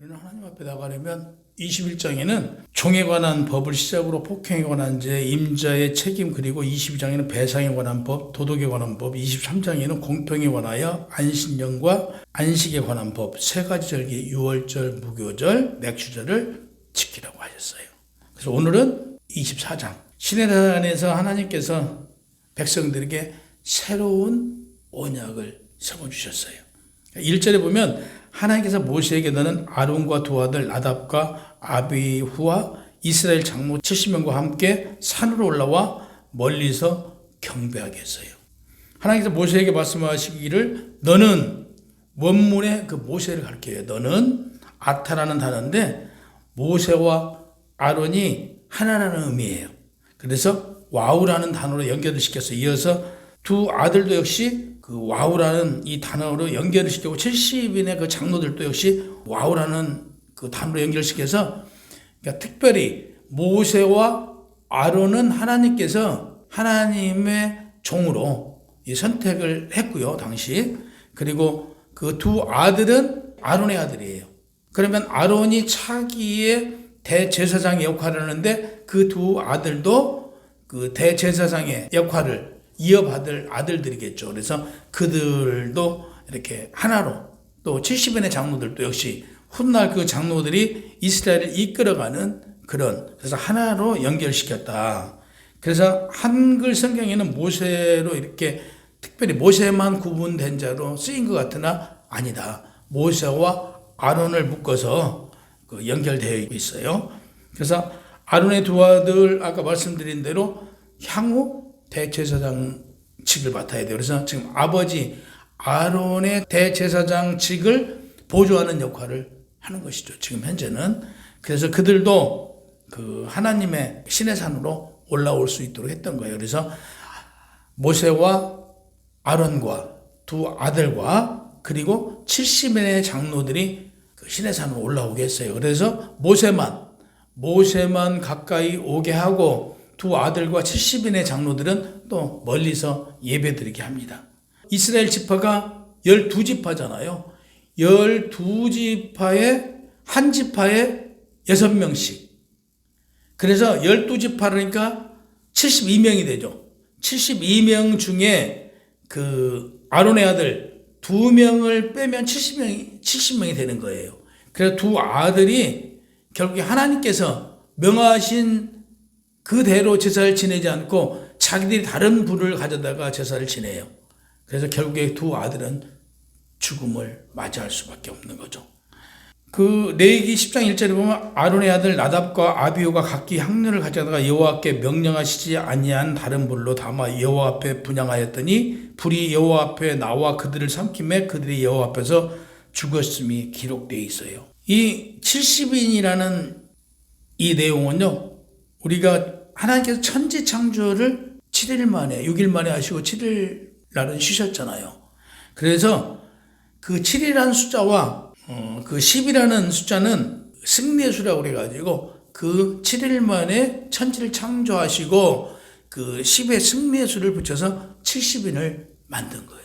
우리는 하나님 앞에 나가려면 21장에는 종에 관한 법을 시작으로 폭행에 관한 죄, 임자의 책임, 그리고 22장에는 배상에 관한 법, 도덕에 관한 법, 23장에는 공평에 관하여 안식년과 안식에 관한 법, 세 가지 절기, 유월절, 무교절, 맥주절을 지키라고 하셨어요. 그래서 오늘은 24장, 시내산에서 하나님께서 백성들에게 새로운 언약을 세워주셨어요. 1절에 보면 하나님께서 모세에게 너는 아론과 두 아들 나답과 아비후와 이스라엘 장로 70명과 함께 산으로 올라와 멀리서 경배하게 했어요. 하나님께서 모세에게 말씀하시기를 너는 원문에 그 모세를 가르쳐요. 너는 아타라는 단어인데 모세와 아론이 하나라는 의미예요. 그래서 와우라는 단어로 연결을 시켜서 이어서 두 아들도 역시 그 와우라는 이 단어로 연결을 시키고 70인의 그 장로들도 역시 와우라는 그 단어로 연결시켜서 그러니까 특별히 모세와 아론은 하나님께서 하나님의 종으로 이 선택을 했고요, 당시. 그리고 그 두 아들은 아론의 아들이에요. 그러면 아론이 차기의 대제사장의 역할을 하는데 그 두 아들도 그 대제사장의 역할을 이어받을 아들들이겠죠. 그래서 그들도 이렇게 하나로 또 70인의 장로들도 역시 훗날 그 장로들이 이스라엘을 이끌어가는 그런 그래서 하나로 연결시켰다. 그래서 한글 성경에는 모세로 이렇게 특별히 모세만 구분된 자로 쓰인 것 같으나 아니다. 모세와 아론을 묶어서 그 연결되어 있어요. 그래서 아론의 두 아들 아까 말씀드린 대로 향후 대제사장직을 맡아야 돼요. 그래서 지금 아버지 아론의 대제사장직을 보조하는 역할을 하는 것이죠. 지금 현재는. 그래서 그들도 그 하나님의 시내산으로 올라올 수 있도록 했던 거예요. 그래서 모세와 아론과 두 아들과 그리고 70인의 장로들이 그 시내산으로 올라오게 했어요. 그래서 모세만 가까이 오게 하고 두 아들과 70인의 장로들은 또 멀리서 예배드리게 합니다. 이스라엘 지파가 12지파잖아요. 12지파에 한 지파에 6명씩. 그래서 12지파니까 72명이 되죠. 72명 중에 그 아론의 아들 2명을 빼면 70명이 되는 거예요. 그래서 두 아들이 결국에 하나님께서 명하신 그대로 제사를 지내지 않고 자기들이 다른 부를 가져다가 제사를 지내요. 그래서 결국에 두 아들은 죽음을 맞이할 수밖에 없는 거죠. 그 레위기 10장 1절에 보면 아론의 아들 나답과 아비후가 각기 향료를 가져다가 여호와께 명령하시지 아니한 다른 불로 담아 여호와 앞에 분향하였더니 불이 여호와 앞에 나와 그들을 삼킴에 그들이 여호와 앞에서 죽었음이 기록되어 있어요. 이 70인이라는 이 내용은요. 우리가 하나님께서 천지 창조를 7일 만에 6일 만에 하시고 7일 날은 쉬셨잖아요. 그래서 그 7이라는 숫자와 그 10이라는 숫자는 승리의 수라고 그래가지고 그 7일 만에 천지를 창조하시고 그 10의 승리의 수를 붙여서 70인을 만든 거예요.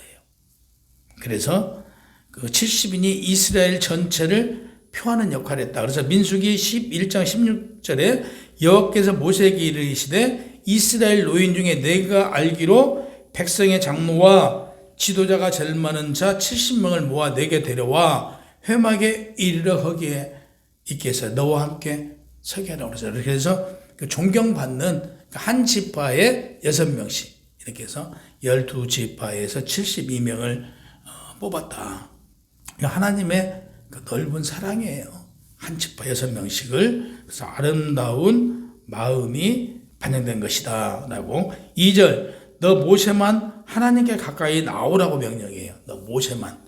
그래서 그 70인이 이스라엘 전체를 표하는 역할을 했다. 그래서 민수기 11장 16절에 여호와께서 모세에게 이르시되 이스라엘 노인 중에 내가 알기로 백성의 장로와 지도자가 제일 많은 자 70명을 모아 내게 데려와 회막에 이르러 거기에 있게 해서 너와 함께 서게 하라고 그랬어요. 그래서 그 존경받는 한 지파에 6명씩 이렇게 해서 12지파에서 72명을 뽑았다. 하나님의 그 넓은 사랑이에요. 한 지파 6명씩을. 그래서 아름다운 마음이 반영된 것이다. 라고. 2절, 너 모세만 하나님께 가까이 나오라고 명령해요. 너 모세만.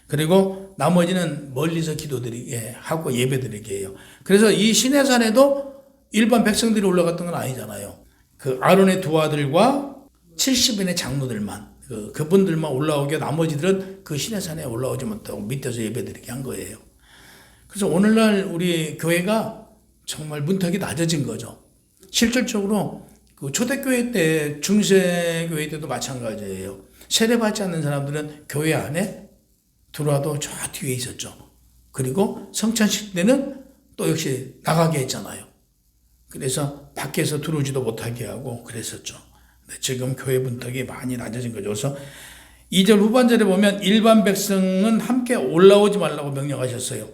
그리고 나머지는 멀리서 기도드리게 하고 예배드리게 해요. 그래서 이 시내산에도 일반 백성들이 올라갔던 건 아니잖아요. 그 아론의 두 아들과 70인의 장로들만. 그분들만 올라오게 나머지들은 그 시내산에 올라오지 못하고 밑에서 예배드리게 한 거예요. 그래서 오늘날 우리 교회가 정말 문턱이 낮아진 거죠. 실질적으로 그 초대교회 때, 중세교회 때도 마찬가지예요. 세례받지 않는 사람들은 교회 안에 들어와도 저 뒤에 있었죠. 그리고 성찬식 때는 또 역시 나가게 했잖아요. 그래서 밖에서 들어오지도 못하게 하고 그랬었죠. 근데 지금 교회 분턱이 많이 낮아진 거죠. 그래서 2절 후반절에 보면 일반 백성은 함께 올라오지 말라고 명령하셨어요.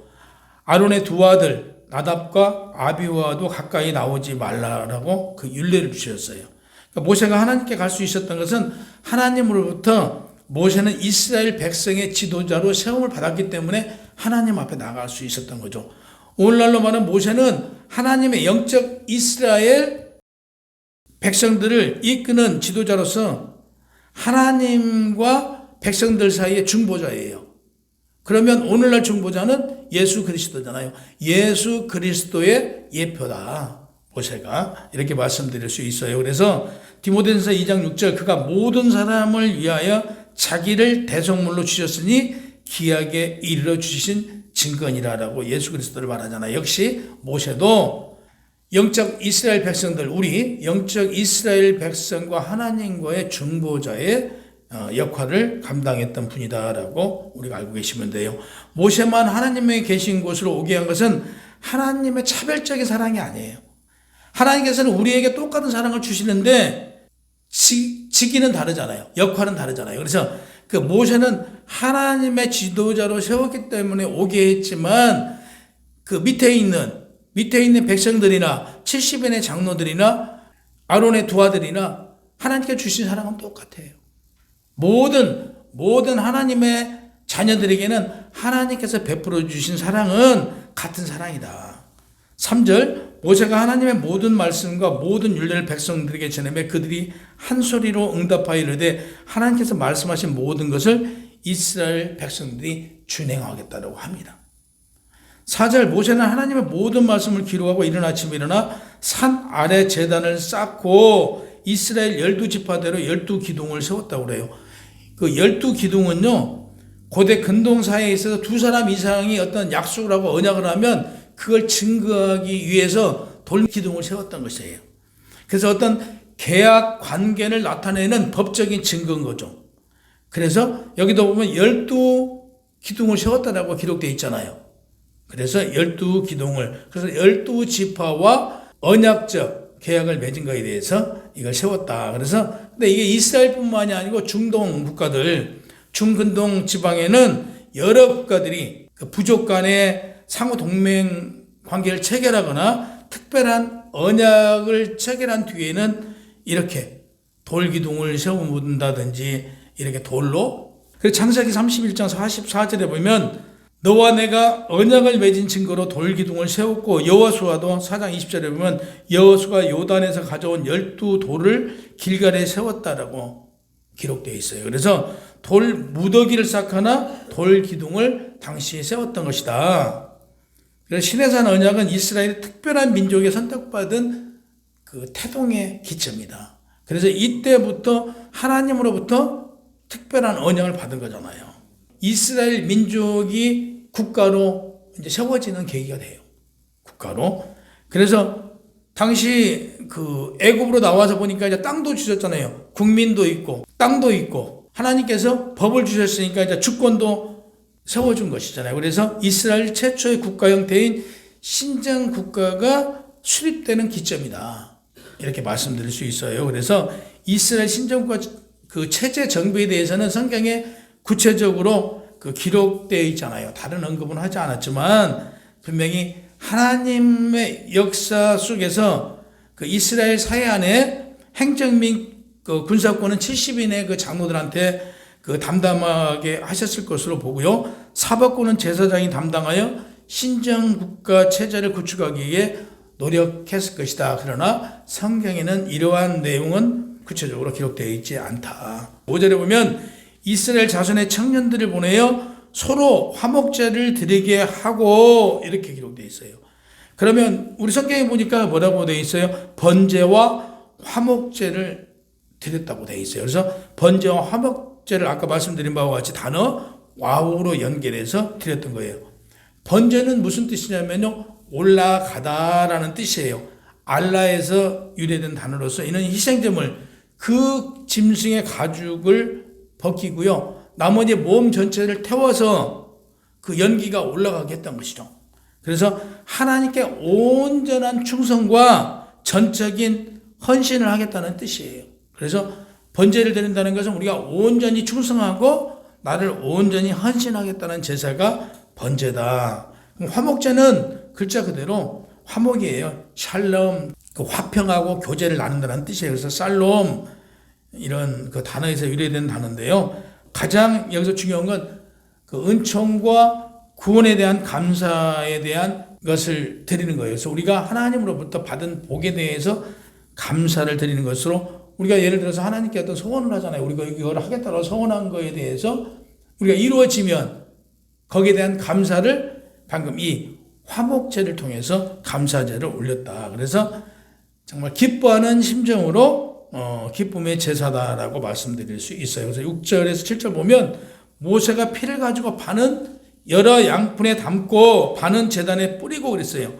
아론의 두 아들 나답과 아비후아도 가까이 나오지 말라라고 그 율례를 주셨어요. 그러니까 모세가 하나님께 갈 수 있었던 것은 하나님으로부터 모세는 이스라엘 백성의 지도자로 세움을 받았기 때문에 하나님 앞에 나갈 수 있었던 거죠. 오늘날로 말하면 모세는 하나님의 영적 이스라엘 백성들을 이끄는 지도자로서 하나님과 백성들 사이의 중보자예요. 그러면 오늘날 중보자는 예수 그리스도잖아요. 예수 그리스도의 예표다. 모세가 이렇게 말씀드릴 수 있어요. 그래서 디모데전서 2장 6절 그가 모든 사람을 위하여 자기를 대속물로 주셨으니 기약에 이르러 주신 증거니라라고 예수 그리스도를 말하잖아요. 역시 모세도 영적 이스라엘 백성들, 우리 영적 이스라엘 백성과 하나님과의 중보자의 역할을 감당했던 분이다라고 우리가 알고 계시면 돼요. 모세만 하나님의 계신 곳으로 오게 한 것은 하나님의 차별적인 사랑이 아니에요. 하나님께서는 우리에게 똑같은 사랑을 주시는데 직위는 다르잖아요. 역할은 다르잖아요. 그래서 그 모세는 하나님의 지도자로 세웠기 때문에 오게 했지만 그 밑에 있는 백성들이나 70인의 장로들이나 아론의 두 아들이나 하나님께 주신 사랑은 똑같아요. 모든 하나님의 자녀들에게는 하나님께서 베풀어 주신 사랑은 같은 사랑이다. 3절 모세가 하나님의 모든 말씀과 모든 율례를 백성들에게 전하며 그들이 한 소리로 응답하여 이르되 하나님께서 말씀하신 모든 것을 이스라엘 백성들이 준행하겠다고 합니다. 4절 모세는 하나님의 모든 말씀을 기록하고 이른 아침에 일어나 산 아래 제단을 쌓고 이스라엘 12지파대로 12기둥을 세웠다고 그래요. 그 12기둥은요 고대 근동사회에 있어서 두 사람 이상이 어떤 약속을 하고 언약을 하면 그걸 증거하기 위해서 돌기둥을 세웠던 것이에요. 그래서 어떤 계약 관계를 나타내는 법적인 증거인 거죠. 그래서 여기도 보면 12기둥을 세웠다라고 기록되어 있잖아요. 그래서 12기둥을, 그래서 12지파와 언약적 계약을 맺은 것에 대해서 이걸 세웠다. 그래서 근데 이게 이스라엘뿐만이 아니고 중동 국가들, 중근동 지방에는 여러 국가들이 그 부족 간의 상호 동맹 관계를 체결하거나 특별한 언약을 체결한 뒤에는 이렇게 돌기둥을 세워둔다든지 이렇게 돌로. 그래서 창세기 31장 44절에 보면 너와 내가 언약을 맺은 증거로 돌기둥을 세웠고 여호수아도 4장 20절에 보면 여호수아가 요단에서 가져온 12돌을 길갈에 세웠다라고 기록되어 있어요. 그래서 돌 무더기를 쌓거나 돌기둥을 당시에 세웠던 것이다. 그래서 시내산 언약은 이스라엘의 특별한 민족에 선택받은 그 태동의 기초입니다. 그래서 이때부터 하나님으로부터 특별한 언약을 받은 거잖아요. 이스라엘 민족이 국가로 이제 세워지는 계기가 돼요. 국가로. 그래서 당시 그 애굽으로 나와서 보니까 이제 땅도 주셨잖아요. 국민도 있고 땅도 있고 하나님께서 법을 주셨으니까 이제 주권도 세워준 것이잖아요. 그래서 이스라엘 최초의 국가 형태인 신정 국가가 수립되는 기점이다. 이렇게 말씀드릴 수 있어요. 그래서 이스라엘 신정국가 그 체제 정비에 대해서는 성경에 구체적으로 그 기록되어 있잖아요. 다른 언급은 하지 않았지만 분명히 하나님의 역사 속에서 그 이스라엘 사회 안에 행정 및 그 군사권은 70인의 그 장로들한테 그 담당하게 하셨을 것으로 보고요. 사법권은 제사장이 담당하여 신정국가 체제를 구축하기 위해 노력했을 것이다. 그러나 성경에는 이러한 내용은 구체적으로 기록되어 있지 않다. 5절에 보면 이스라엘 자손의 청년들을 보내어 서로 화목제를 드리게 하고 이렇게 기록되어 있어요. 그러면 우리 성경에 보니까 뭐라고 되어 있어요? 번제와 화목제를 드렸다고 되어 있어요. 그래서 번제와 화목제를 아까 말씀드린 바와 같이 단어 와우로 연결해서 드렸던 거예요. 번제는 무슨 뜻이냐면요, 올라가다라는 뜻이에요. 알라에서 유래된 단어로서 이는 희생제물, 그 짐승의 가죽을 벗기고요, 나머지 몸 전체를 태워서 그 연기가 올라가게 했던 것이죠. 그래서 하나님께 온전한 충성과 전적인 헌신을 하겠다는 뜻이에요. 그래서 번제를 드린다는 것은 우리가 온전히 충성하고 나를 온전히 헌신하겠다는 제사가 번제다. 화목제는 글자 그대로 화목이에요. 샬롬, 그 화평하고 교제를 나눈다는 뜻이에요. 그래서 살롬 이런 그 단어에서 유래된 단어인데요. 가장 여기서 중요한 건 그 은총과 구원에 대한 감사에 대한 것을 드리는 거예요. 그래서 우리가 하나님으로부터 받은 복에 대해서 감사를 드리는 것으로 우리가 예를 들어서 하나님께 어떤 소원을 하잖아요. 우리가 이걸 하겠다고 소원한 거에 대해서 우리가 이루어지면 거기에 대한 감사를 방금 이 화목제를 통해서 감사제를 올렸다. 그래서 정말 기뻐하는 심정으로 기쁨의 제사다라고 말씀드릴 수 있어요. 그래서 6절에서 7절 보면 모세가 피를 가지고 반은 여러 양푼에 담고 반은 제단에 뿌리고 그랬어요.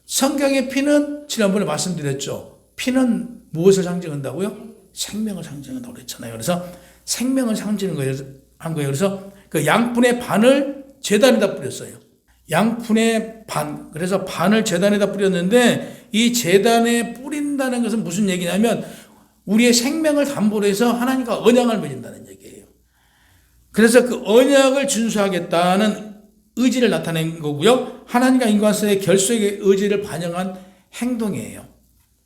성경의 피는 지난번에 말씀드렸죠. 피는 무엇을 상징한다고요? 생명을 상징한다고 그랬잖아요. 그래서 생명을 상징한 거예요. 그래서 그 양푼의 반을 제단에다 뿌렸어요. 양푼의 반, 그래서 반을 제단에다 뿌렸는데 이 제단에 뿌린다는 것은 무슨 얘기냐면 우리의 생명을 담보로 해서 하나님과 언약을 맺는다는 얘기예요. 그래서 그 언약을 준수하겠다는 의지를 나타낸 거고요. 하나님과 인간 사이의 결속의 의지를 반영한 행동이에요.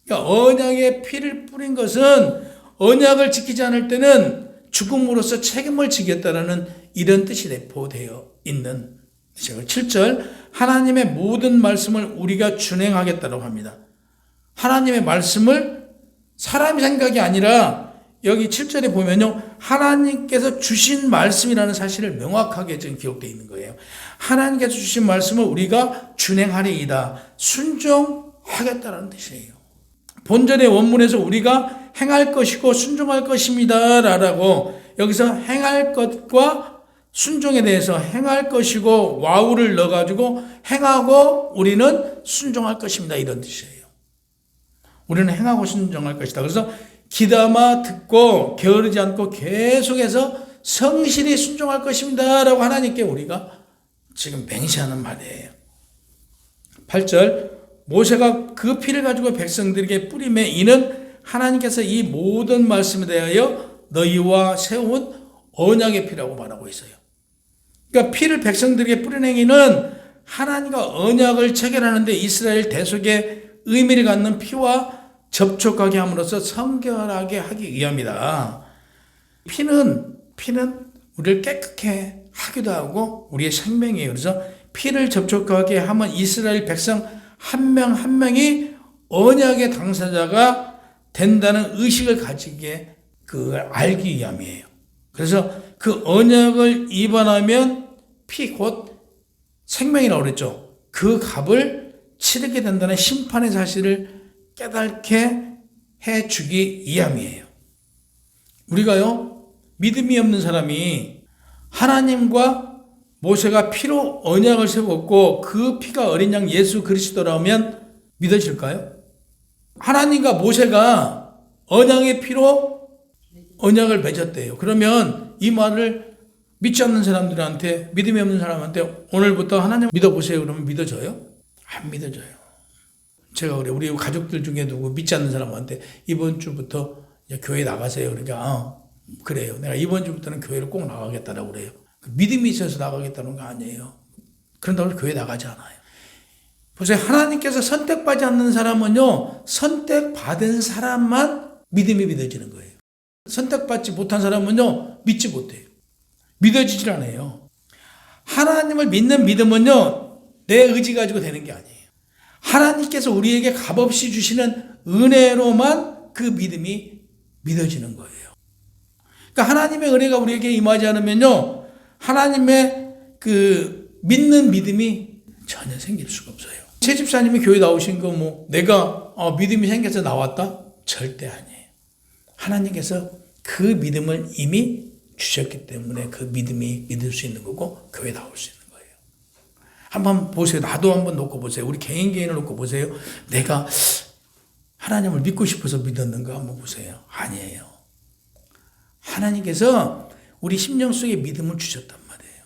그러니까 언약의 피를 뿌린 것은 언약을 지키지 않을 때는 죽음으로써 책임을 지겠다라는 이런 뜻이 내포되어 있는 뜻이에요. 7절 하나님의 모든 말씀을 우리가 준행하겠다고 합니다. 하나님의 말씀을 사람의 생각이 아니라 여기 7절에 보면요. 하나님께서 주신 말씀이라는 사실을 명확하게 지금 기록되어 있는 거예요. 하나님께서 주신 말씀을 우리가 준행하리이다. 순종하겠다라는 뜻이에요. 본절의 원문에서 우리가 행할 것이고 순종할 것입니다. 라고 여기서 행할 것과 순종에 대해서 행할 것이고 와우를 넣어가지고 행하고 우리는 순종할 것입니다. 이런 뜻이에요. 우리는 행하고 순종할 것이다. 그래서 귀담아 듣고 게으르지 않고 계속해서 성실히 순종할 것입니다. 라고 하나님께 우리가 지금 맹세하는 말이에요. 8절 모세가 그 피를 가지고 백성들에게 뿌림에 이는 하나님께서 이 모든 말씀에 대하여 너희와 세운 언약의 피라고 말하고 있어요. 그러니까 피를 백성들에게 뿌린 행위는 하나님과 언약을 체결하는데 이스라엘 대속의 의미를 갖는 피와 접촉하게 함으로써 성결하게 하기 위함이다. 피는 우리를 깨끗게 하기도 하고 우리의 생명이에요. 그래서 피를 접촉하게 하면 이스라엘 백성 한 명 한 명이 언약의 당사자가 된다는 의식을 가지게 알기 위함이에요. 그래서 그 언약을 위반하면 피 곧 생명이라고 그랬죠. 그 값을 치르게 된다는 심판의 사실을 깨닫게 해주기 위함이에요. 우리가요, 믿음이 없는 사람이 하나님과 모세가 피로 언약을 세웠고 그 피가 어린 양 예수 그리스도라면 믿어질까요? 하나님과 모세가 언약의 피로 언약을 맺었대요. 그러면 이 말을 믿지 않는 사람들한테, 믿음이 없는 사람한테 오늘부터 하나님 믿어보세요. 그러면 믿어져요? 안 믿어져요. 제가 그래 우리 가족들 중에 누구 믿지 않는 사람한테 이번 주부터 교회 나가세요. 그러니까 그래요. 내가 이번 주부터는 교회를 꼭 나가겠다라고 그래요. 믿음이 있어서 나가겠다는 거 아니에요. 그런다고 교회 나가지 않아요. 보세요. 하나님께서 선택받지 않는 사람은요. 선택받은 사람만 믿음이 믿어지는 거예요. 선택받지 못한 사람은요. 믿지 못해요. 믿어지질 않아요. 하나님을 믿는 믿음은요. 내 의지 가지고 되는 게 아니에요. 하나님께서 우리에게 값없이 주시는 은혜로만 그 믿음이 믿어지는 거예요. 그러니까 하나님의 은혜가 우리에게 임하지 않으면요, 하나님의 믿는 믿음이 전혀 생길 수가 없어요. 최 집사님이 교회 나오신 거 내가 믿음이 생겨서 나왔다? 절대 아니에요. 하나님께서 그 믿음을 이미 주셨기 때문에 그 믿음이 믿을 수 있는 거고 교회 나올 수 있는 거예요. 한번 보세요. 나도 한번 놓고 보세요. 우리 개인을 놓고 보세요. 내가 하나님을 믿고 싶어서 믿었는가 한번 보세요. 아니에요. 하나님께서 우리 심령 속에 믿음을 주셨단 말이에요.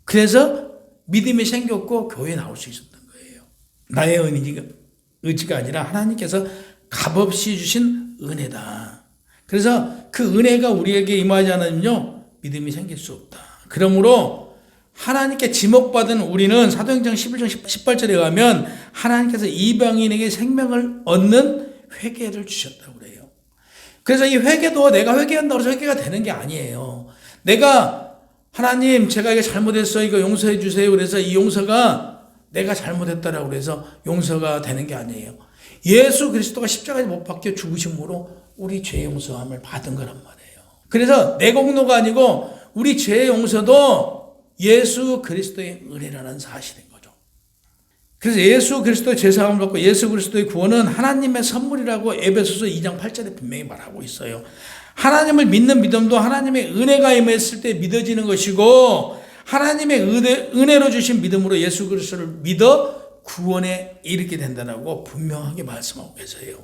그래서 믿음이 생겼고 교회에 나올 수 있었던 거예요. 나의 의지가 아니라 하나님께서 값없이 주신 은혜다. 그래서 그 은혜가 우리에게 임하지 않으면요, 믿음이 생길 수 없다. 그러므로 하나님께 지목받은 우리는 사도행전 11장 18절에 가면 하나님께서 이방인에게 생명을 얻는 회개를 주셨다고 그래요. 그래서 이 회개도 내가 회개한다고 해서 회개가 되는 게 아니에요. 내가 하나님 제가 이거 잘못했어요. 이거 용서해 주세요. 그래서 이 용서가 내가 잘못했다라고 그래서 용서가 되는 게 아니에요. 예수 그리스도가 십자가에 못 박혀 죽으심으로 우리 죄 용서함을 받은 거란 말이에요. 그래서 내 공로가 아니고 우리 죄 용서도 예수 그리스도의 은혜라는 사실인 거죠. 그래서 예수 그리스도의 죄사함을 받고 예수 그리스도의 구원은 하나님의 선물이라고 에베소서 2장 8절에 분명히 말하고 있어요. 하나님을 믿는 믿음도 하나님의 은혜가 임했을 때 믿어지는 것이고 하나님의 은혜로 주신 믿음으로 예수 그리스도를 믿어 구원에 이르게 된다고 분명하게 말씀하고 계세요.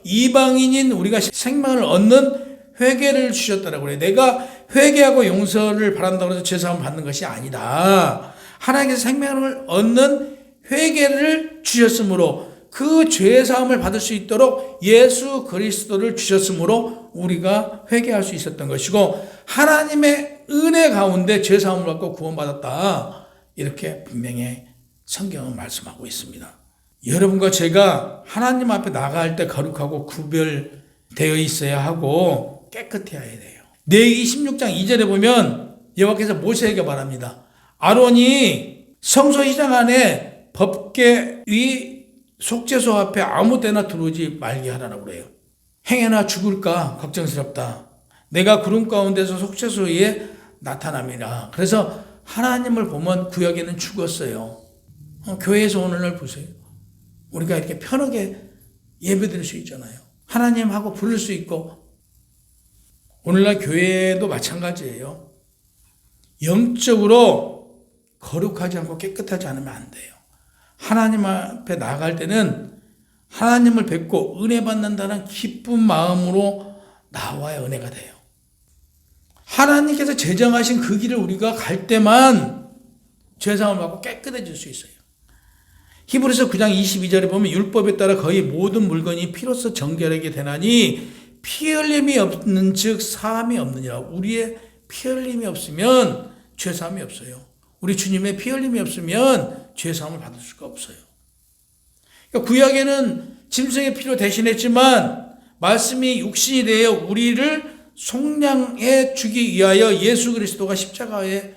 이방인인 우리가 생명을 얻는 회개를 주셨다라고 그래요. 내가 회개하고 용서를 바란다고 해서 죄사함을 받는 것이 아니다. 하나님께서 생명을 얻는 회개를 주셨으므로 그 죄사함을 받을 수 있도록 예수 그리스도를 주셨으므로 우리가 회개할 수 있었던 것이고 하나님의 은혜 가운데 죄사함을 받고 구원받았다. 이렇게 분명히 성경은 말씀하고 있습니다. 여러분과 제가 하나님 앞에 나갈 때 거룩하고 구별되어 있어야 하고 깨끗해야 돼요. 레위기 16장 2절에 보면 여호와께서 모세에게 말합니다. 아론이 성소시장 안에 법궤 위 속죄소 앞에 아무 때나 들어오지 말게 하라고 그래요. 행여나 죽을까 걱정스럽다. 내가 구름 가운데서 속죄소 위에 나타남이라. 그래서 하나님을 보면 구약에는 죽었어요. 교회에서 오늘날 보세요. 우리가 이렇게 편하게 예배드릴 수 있잖아요. 하나님하고 부를 수 있고 오늘날 교회도 마찬가지예요. 영적으로 거룩하지 않고 깨끗하지 않으면 안 돼요. 하나님 앞에 나아갈 때는 하나님을 뵙고 은혜 받는다는 기쁜 마음으로 나와야 은혜가 돼요. 하나님께서 제정하신 그 길을 우리가 갈 때만 죄사함을 받고 깨끗해질 수 있어요. 히브리서 9장 22절에 보면 율법에 따라 거의 모든 물건이 피로써 정결하게 되나니 피 흘림이 없는 즉 사함이 없느니라. 우리의 피 흘림이 없으면 죄사함이 없어요. 우리 주님의 피 흘림이 없으면 죄사함을 받을 수가 없어요. 그러니까 구약에는 짐승의 피로 대신했지만 말씀이 육신이 되어 우리를 속량해 주기 위하여 예수 그리스도가 십자가에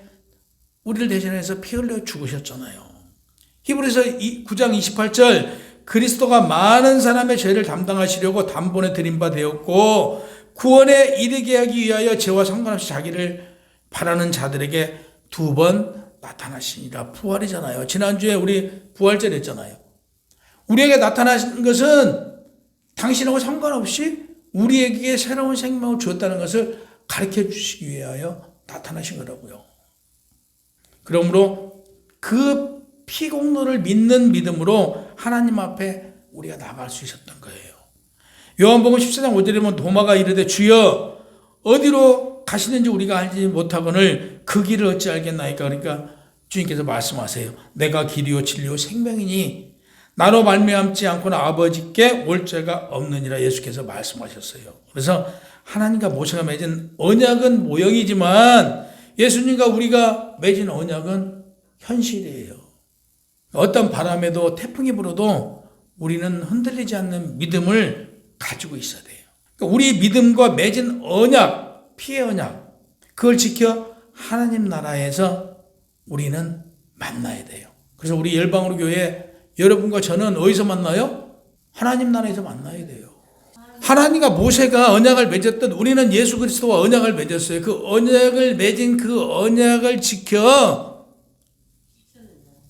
우리를 대신해서 피 흘려 죽으셨잖아요. 히브리서 9장 28절 그리스도가 많은 사람의 죄를 담당하시려고 단번에 드린 바 되었고 구원에 이르게 하기 위하여 죄와 상관없이 자기를 바라는 자들에게 2번 나타나시니라. 부활이잖아요. 지난주에 우리 부활절 했잖아요. 우리에게 나타나신 것은 당신하고 상관없이 우리에게 새로운 생명을 주었다는 것을 가르쳐 주시기 위하여 나타나신 거라고요. 그러므로 그 피공로를 믿는 믿음으로 하나님 앞에 우리가 나갈 수 있었던 거예요. 요한복음 14장 5절에 보면 도마가 이르되 주여 어디로 가시는지 우리가 알지 못하거늘 그 길을 어찌 알겠나이까. 그러니까 주님께서 말씀하세요. 내가 길이요 진리요 생명이니 나로 말미암지 않고는 아버지께 올 자가 없느니라. 예수께서 말씀하셨어요. 그래서 하나님과 모세가 맺은 언약은 모형이지만 예수님과 우리가 맺은 언약은 현실이에요. 어떤 바람에도 태풍이 불어도 우리는 흔들리지 않는 믿음을 가지고 있어야 돼요. 그러니까 우리 믿음과 맺은 언약, 피의 언약, 그걸 지켜 하나님 나라에서 우리는 만나야 돼요. 그래서 우리 열방으로 교회 여러분과 저는 어디서 만나요? 하나님 나라에서 만나야 돼요. 하나님과 모세가 언약을 맺었던 우리는 예수 그리스도와 언약을 맺었어요. 그 언약을 맺은 그 언약을 지켜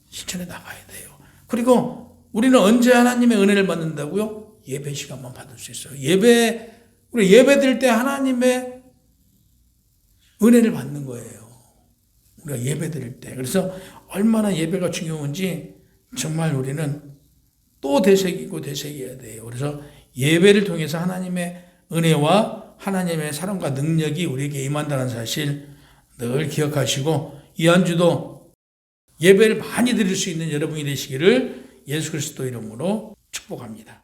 실천해 나가야 돼요. 그리고 우리는 언제 하나님의 은혜를 받는다고요? 예배 시간만 받을 수 있어요. 우리 예배 드릴 때 하나님의 은혜를 받는 거예요. 우리가 예배 드릴 때. 그래서 얼마나 예배가 중요한지 정말 우리는 또 되새기고 되새겨야 돼요. 그래서 예배를 통해서 하나님의 은혜와 하나님의 사랑과 능력이 우리에게 임한다는 사실 늘 기억하시고 이 한 주도 예배를 많이 드릴 수 있는 여러분이 되시기를 예수 그리스도 이름으로 축복합니다.